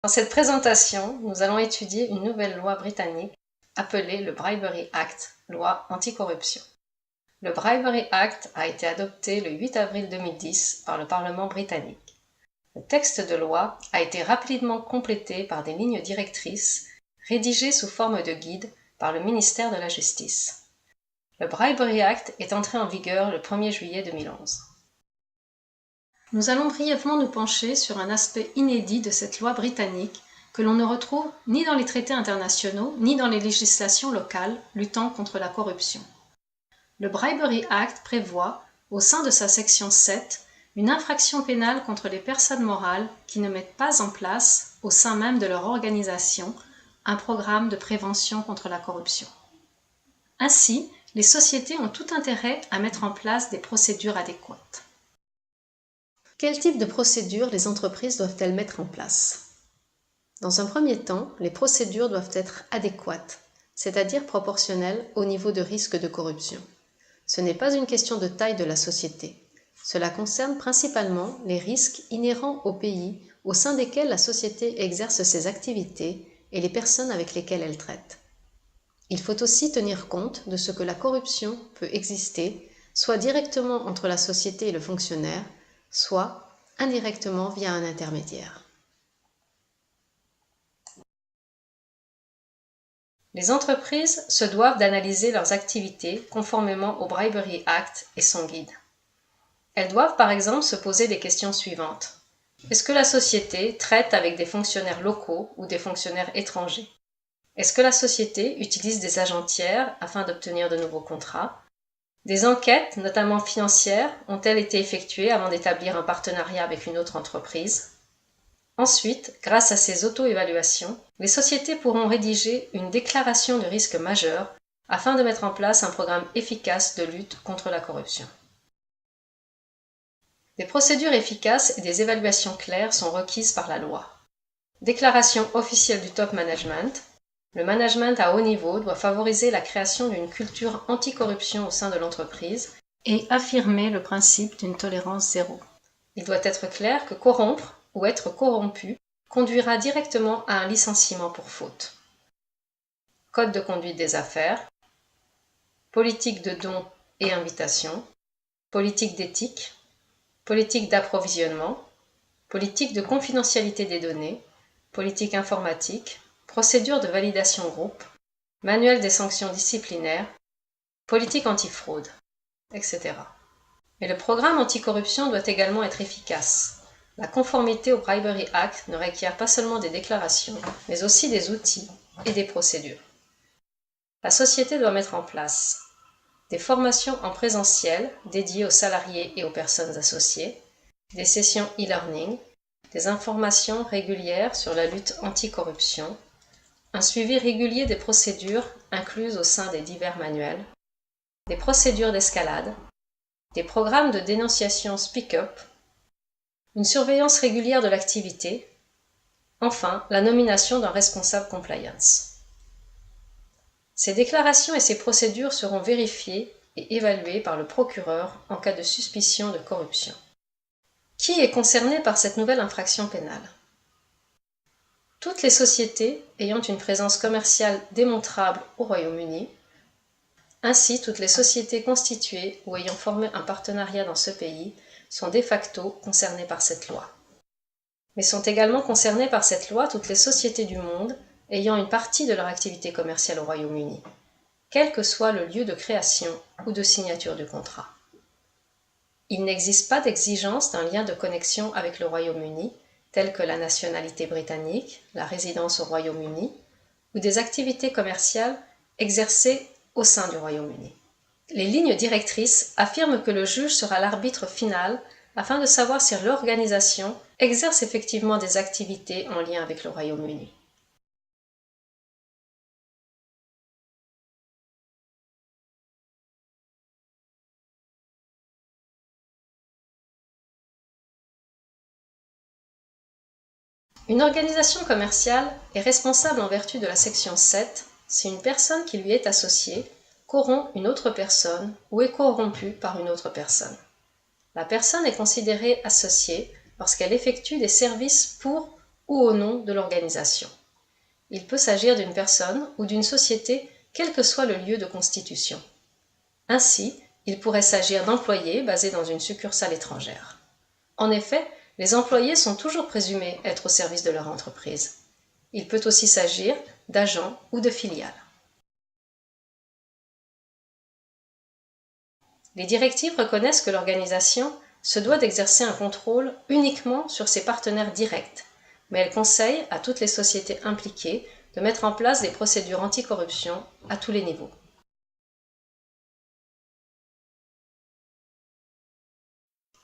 Dans cette présentation, nous allons étudier une nouvelle loi britannique appelée le Bribery Act, loi anticorruption. Le Bribery Act a été adopté le 8 avril 2010 par le Parlement britannique. Le texte de loi a été rapidement complété par des lignes directrices rédigées sous forme de guide par le ministère de la Justice. Le Bribery Act est entré en vigueur le 1er juillet 2011. Nous allons brièvement nous pencher sur un aspect inédit de cette loi britannique que l'on ne retrouve ni dans les traités internationaux ni dans les législations locales luttant contre la corruption. Le Bribery Act prévoit, au sein de sa section 7, une infraction pénale contre les personnes morales qui ne mettent pas en place, au sein même de leur organisation, un programme de prévention contre la corruption. Ainsi, les sociétés ont tout intérêt à mettre en place des procédures adéquates. Quel type de procédures les entreprises doivent-elles mettre en place? Dans un premier temps, les procédures doivent être adéquates, c'est-à-dire proportionnelles au niveau de risque de corruption. Ce n'est pas une question de taille de la société. Cela concerne principalement les risques inhérents aux pays au sein desquels la société exerce ses activités et les personnes avec lesquelles elle traite. Il faut aussi tenir compte de ce que la corruption peut exister, soit directement entre la société et le fonctionnaire, soit indirectement via un intermédiaire. Les entreprises se doivent d'analyser leurs activités conformément au Bribery Act et son guide. Elles doivent par exemple se poser les questions suivantes. Est-ce que la société traite avec des fonctionnaires locaux ou des fonctionnaires étrangers? Est-ce que la société utilise des agents tiers afin d'obtenir de nouveaux contrats? Des enquêtes, notamment financières, ont-elles été effectuées avant d'établir un partenariat avec une autre entreprise? Ensuite, grâce à ces auto-évaluations, les sociétés pourront rédiger une déclaration de risque majeur afin de mettre en place un programme efficace de lutte contre la corruption. Des procédures efficaces et des évaluations claires sont requises par la loi. Déclaration officielle du top management. Le management à haut niveau doit favoriser la création d'une culture anticorruption au sein de l'entreprise et affirmer le principe d'une tolérance zéro. Il doit être clair que corrompre ou être corrompu conduira directement à un licenciement pour faute. Code de conduite des affaires, politique de dons et invitation, politique d'éthique, politique d'approvisionnement, politique de confidentialité des données, politique informatique, procédure de validation groupe, manuel des sanctions disciplinaires, politique antifraude, etc. Mais le programme anticorruption doit également être efficace. La conformité au Bribery Act ne requiert pas seulement des déclarations, mais aussi des outils et des procédures. La société doit mettre en place des formations en présentiel dédiées aux salariés et aux personnes associées, des sessions e-learning, des informations régulières sur la lutte anticorruption, un suivi régulier des procédures incluses au sein des divers manuels, des procédures d'escalade, des programmes de dénonciation speak-up, une surveillance régulière de l'activité, enfin la nomination d'un responsable compliance. Ces déclarations et ces procédures seront vérifiées et évaluées par le procureur en cas de suspicion de corruption. Qui est concerné par cette nouvelle infraction pénale? Toutes les sociétés ayant une présence commerciale démontrable au Royaume-Uni, ainsi toutes les sociétés constituées ou ayant formé un partenariat dans ce pays sont de facto concernées par cette loi. Mais sont également concernées par cette loi toutes les sociétés du monde ayant une partie de leur activité commerciale au Royaume-Uni, quel que soit le lieu de création ou de signature du contrat. Il n'existe pas d'exigence d'un lien de connexion avec le Royaume-Uni, tels que la nationalité britannique, la résidence au Royaume-Uni, ou des activités commerciales exercées au sein du Royaume-Uni. Les lignes directrices affirment que le juge sera l'arbitre final afin de savoir si l'organisation exerce effectivement des activités en lien avec le Royaume-Uni. Une organisation commerciale est responsable en vertu de la section 7 si une personne qui lui est associée corrompt une autre personne ou est corrompue par une autre personne. La personne est considérée associée lorsqu'elle effectue des services pour ou au nom de l'organisation. Il peut s'agir d'une personne ou d'une société, quel que soit le lieu de constitution. Ainsi, il pourrait s'agir d'employés basés dans une succursale étrangère. En effet, les employés sont toujours présumés être au service de leur entreprise. Il peut aussi s'agir d'agents ou de filiales. Les directives reconnaissent que l'organisation se doit d'exercer un contrôle uniquement sur ses partenaires directs, mais elles conseillent à toutes les sociétés impliquées de mettre en place des procédures anticorruption à tous les niveaux.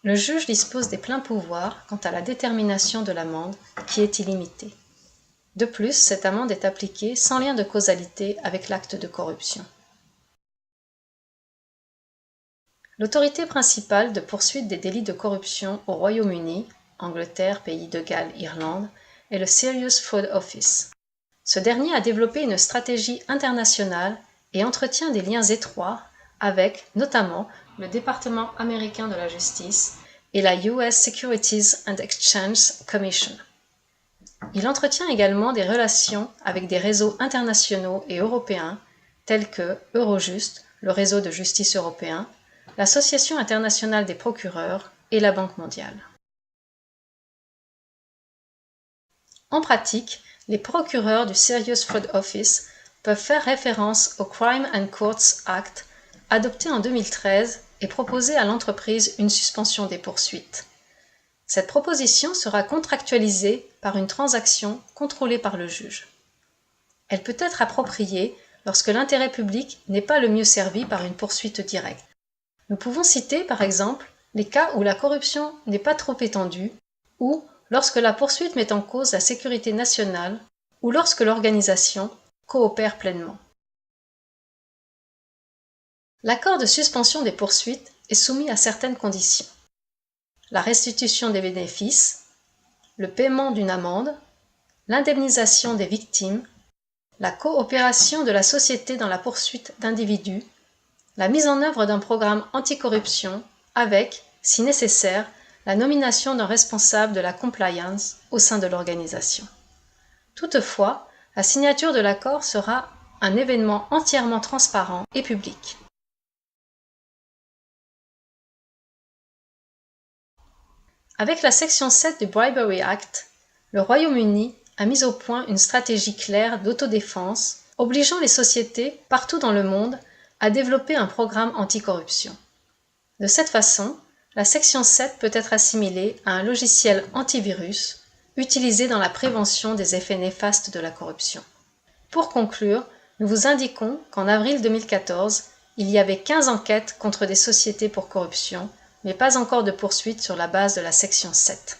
Le juge dispose des pleins pouvoirs quant à la détermination de l'amende, qui est illimitée. De plus, cette amende est appliquée sans lien de causalité avec l'acte de corruption. L'autorité principale de poursuite des délits de corruption au Royaume-Uni, Angleterre, Pays de Galles, Irlande, est le Serious Fraud Office. Ce dernier a développé une stratégie internationale et entretient des liens étroits avec, notamment, le département américain de la justice et la US Securities and Exchange Commission. Il entretient également des relations avec des réseaux internationaux et européens tels que Eurojust, le réseau de justice européen, l'Association internationale des procureurs et la Banque mondiale. En pratique, les procureurs du Serious Fraud Office peuvent faire référence au Crime and Courts Act, adopté en 2013 et proposer à l'entreprise une suspension des poursuites. Cette proposition sera contractualisée par une transaction contrôlée par le juge. Elle peut être appropriée lorsque l'intérêt public n'est pas le mieux servi par une poursuite directe. Nous pouvons citer, par exemple, les cas où la corruption n'est pas trop étendue ou lorsque la poursuite met en cause la sécurité nationale ou lorsque l'organisation coopère pleinement. L'accord de suspension des poursuites est soumis à certaines conditions. La restitution des bénéfices, le paiement d'une amende, l'indemnisation des victimes, la coopération de la société dans la poursuite d'individus, la mise en œuvre d'un programme anticorruption avec, si nécessaire, la nomination d'un responsable de la compliance au sein de l'organisation. Toutefois, la signature de l'accord sera un événement entièrement transparent et public. Avec la section 7 du Bribery Act, le Royaume-Uni a mis au point une stratégie claire d'autodéfense, obligeant les sociétés partout dans le monde à développer un programme anticorruption. De cette façon, la section 7 peut être assimilée à un logiciel antivirus utilisé dans la prévention des effets néfastes de la corruption. Pour conclure, nous vous indiquons qu'en avril 2014, il y avait 15 enquêtes contre des sociétés pour corruption, mais pas encore de poursuites sur la base de la section 7.